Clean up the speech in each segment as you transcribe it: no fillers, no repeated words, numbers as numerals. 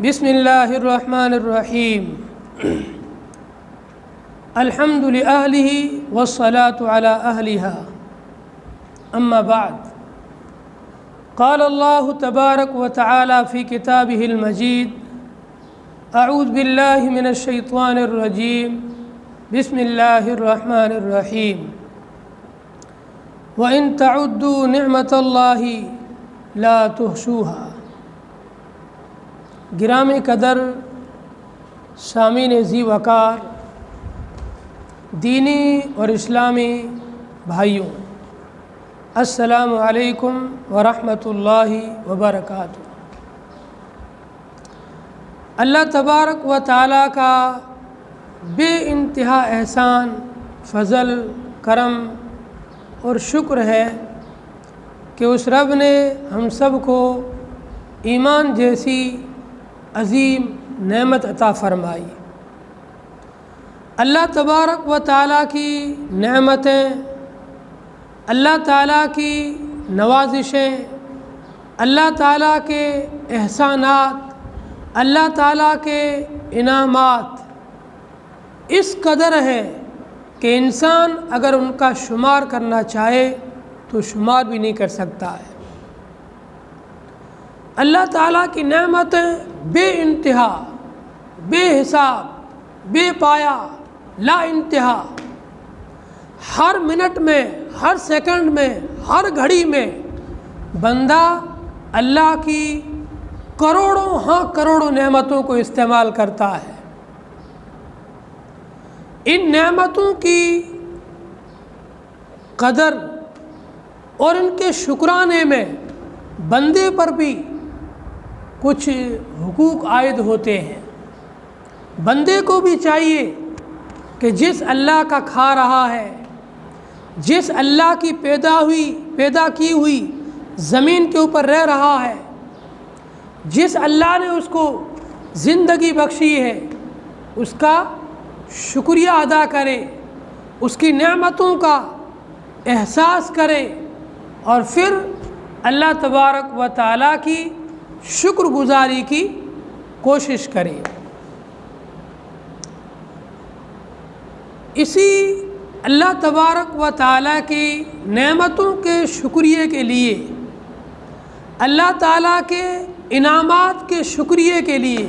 بسم اللہ الرحمن الرحیم الحمد لأہلہ والصلاة علی اہلہا اما بعد قال اللہ تبارک و تعالی فی کتابہ المجید اعوذ باللہ من الشیطان الرجیم بسم اللہ الرحمن الرحیم وَإِن تَعُدُّوا نِعْمَةَ اللَّهِ لَا تُحْصُوهَا۔ گرامی قدر سامعین ذی وقار، دینی اور اسلامی بھائیوں، السلام علیکم ورحمۃ اللہ وبرکاتہ۔ اللہ تبارک و تعالیٰ کا بے انتہا احسان، فضل، کرم اور شکر ہے کہ اس رب نے ہم سب کو ایمان جیسی عظیم نعمت عطا فرمائی۔ اللہ تبارک و تعالیٰ کی نعمتیں، اللہ تعالیٰ کی نوازشیں، اللہ تعالیٰ کے احسانات، اللہ تعالیٰ کے انعامات اس قدر ہیں کہ انسان اگر ان کا شمار کرنا چاہے تو شمار بھی نہیں کر سکتا ہے۔ اللہ تعالیٰ کی نعمتیں بے انتہا، بے حساب، بے پایا، لا انتہا، ہر منٹ میں، ہر سیکنڈ میں، ہر گھڑی میں بندہ اللہ کی کروڑوں نعمتوں کو استعمال کرتا ہے۔ ان نعمتوں کی قدر اور ان کے شکرانے میں بندے پر بھی کچھ حقوق عائد ہوتے ہیں۔ بندے کو بھی چاہیے کہ جس اللہ کا کھا رہا ہے، جس اللہ کی پیدا کی ہوئی زمین کے اوپر رہ رہا ہے، جس اللہ نے اس کو زندگی بخشی ہے، اس کا شکریہ ادا کرے، اس کی نعمتوں کا احساس کرے اور پھر اللہ تبارک و تعالیٰ کی شکر گزاری کی کوشش کرے۔ اسی اللہ تبارک و تعالیٰ کی نعمتوں کے شکریہ کے لیے، اللہ تعالیٰ کے انعامات کے شکریہ کے لیے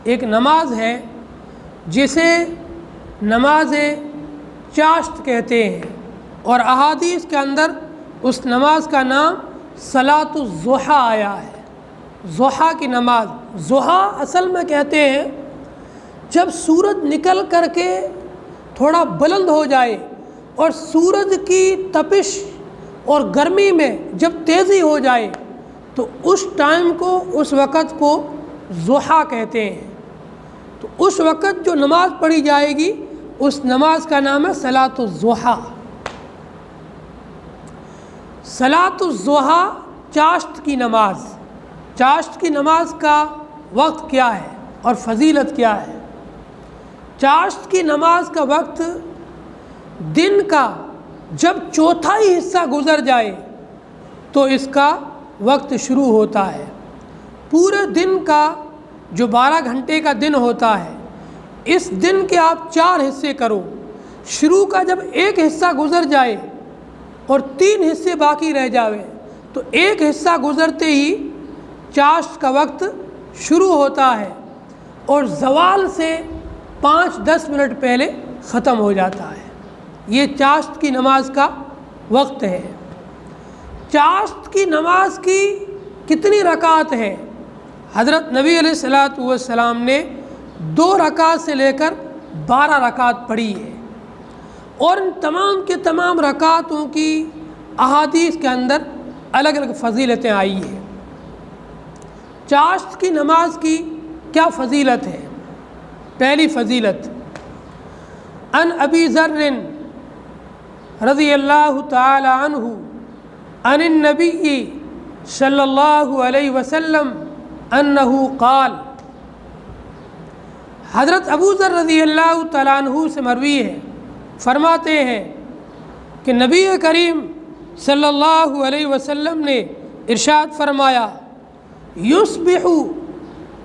ایک نماز ہے جسے نماز چاشت کہتے ہیں، اور احادیث کے اندر اس نماز کا نام صلاۃ الضحیٰ آیا ہے۔ ضحیٰ کی نماز، ضحیٰ اصل میں کہتے ہیں جب سورج نکل کر کے تھوڑا بلند ہو جائے اور سورج کی تپش اور گرمی میں جب تیزی ہو جائے تو اس ٹائم کو، اس وقت کو ضحیٰ کہتے ہیں۔ تو اس وقت جو نماز پڑھی جائے گی اس نماز کا نام ہے صلاۃ الضحیٰ۔ صلاۃ الضحیٰ چاشت کی نماز۔ چاشت کی نماز کا وقت کیا ہے اور فضیلت کیا ہے؟ چاشت کی نماز کا وقت دن کا جب چوتھائی حصہ گزر جائے تو اس کا وقت شروع ہوتا ہے۔ پورے دن کا جو 12 گھنٹے کا دن ہوتا ہے، اس دن کے آپ 4 حصے کرو۔ شروع کا جب ایک حصہ گزر جائے اور 3 حصے باقی رہ جاوے تو ایک حصہ گزرتے ہی چاشت کا وقت شروع ہوتا ہے اور زوال سے 5-10 منٹ پہلے ختم ہو جاتا ہے۔ یہ چاشت کی نماز کا وقت ہے۔ چاشت کی نماز کی کتنی رکعت ہے؟ حضرت نبی علیہ الصلوۃ والسلام نے 2 رکعت سے لے کر 12 رکعت پڑھی ہے، اور ان تمام کے تمام رکعتوں کی احادیث کے اندر الگ الگ فضیلتیں آئی ہیں۔ چاشت کی نماز کی کیا فضیلت ہے؟ پہلی فضیلت، ان ابی ذر رضی اللہ تعالی عنہ عن النبی صلی اللہ علیہ وسلم انہ قال، حضرت ابو ذر رضی اللہ تعالیٰ عنہ سے مروی ہے، فرماتے ہیں کہ نبی کریم صلی اللہ علیہ وسلم نے ارشاد فرمایا، یصبح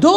2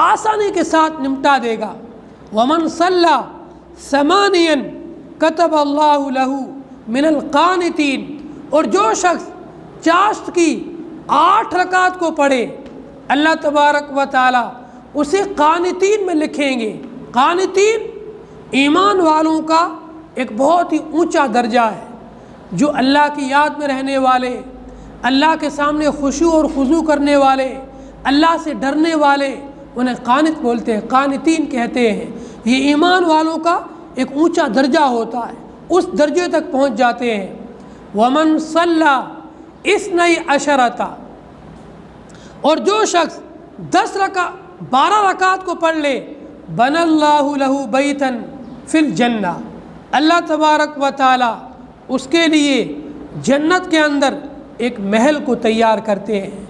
آسانی کے ساتھ نمٹا دے گا۔ ومن صلی ثمانیا کتب اللہ لہ من القانتین، اور جو شخص چاشت کی 8 رکعت کو پڑھے اللہ تبارک و تعالی اسے قانتین میں لکھیں گے۔ قانتین ایمان والوں کا ایک بہت ہی اونچا درجہ ہے، جو اللہ کی یاد میں رہنے والے، اللہ کے سامنے خشوع اور خضوع کرنے والے، اللہ سے ڈرنے والے، انہیں قانت بولتے ہیں، قانتین کہتے ہیں۔ یہ ایمان والوں کا ایک اونچا درجہ ہوتا ہے، اس درجے تک پہنچ جاتے ہیں۔ ومن صلی 12 اور جو شخص 12 رکعت کو پڑھ لے، بن اللہ لہ بیتا فی الجنہ، اللہ تبارک و تعالی اس کے لیے جنت کے اندر ایک محل کو تیار کرتے ہیں۔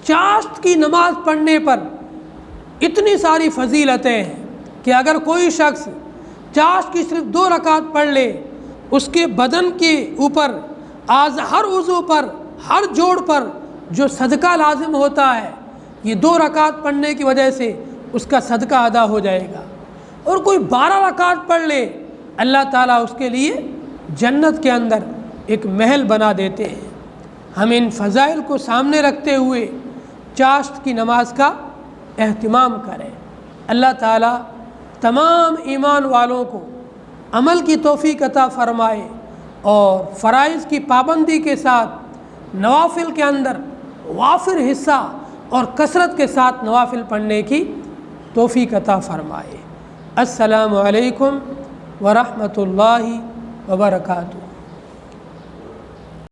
چاشت کی نماز پڑھنے پر اتنی ساری فضیلتیں ہیں کہ اگر کوئی شخص چاشت کی صرف 2 رکعت پڑھ لے، اس کے بدن کے اوپر ہر عضو پر، ہر جوڑ پر جو صدقہ لازم ہوتا ہے، یہ 2 رکعت پڑھنے کی وجہ سے اس کا صدقہ ادا ہو جائے گا۔ اور کوئی 12 رکعت پڑھ لے، اللہ تعالیٰ اس کے لیے جنت کے اندر ایک محل بنا دیتے ہیں۔ ہم ان فضائل کو سامنے رکھتے ہوئے چاشت کی نماز کا اہتمام کریں۔ اللہ تعالیٰ تمام ایمان والوں کو عمل کی توفیق عطا فرمائے اور فرائض کی پابندی کے ساتھ نوافل کے اندر وافر حصہ اور کثرت کے ساتھ نوافل پڑھنے کی توفیق عطا فرمائے۔ السلام علیکم ورحمۃ اللہ وبرکاتہ۔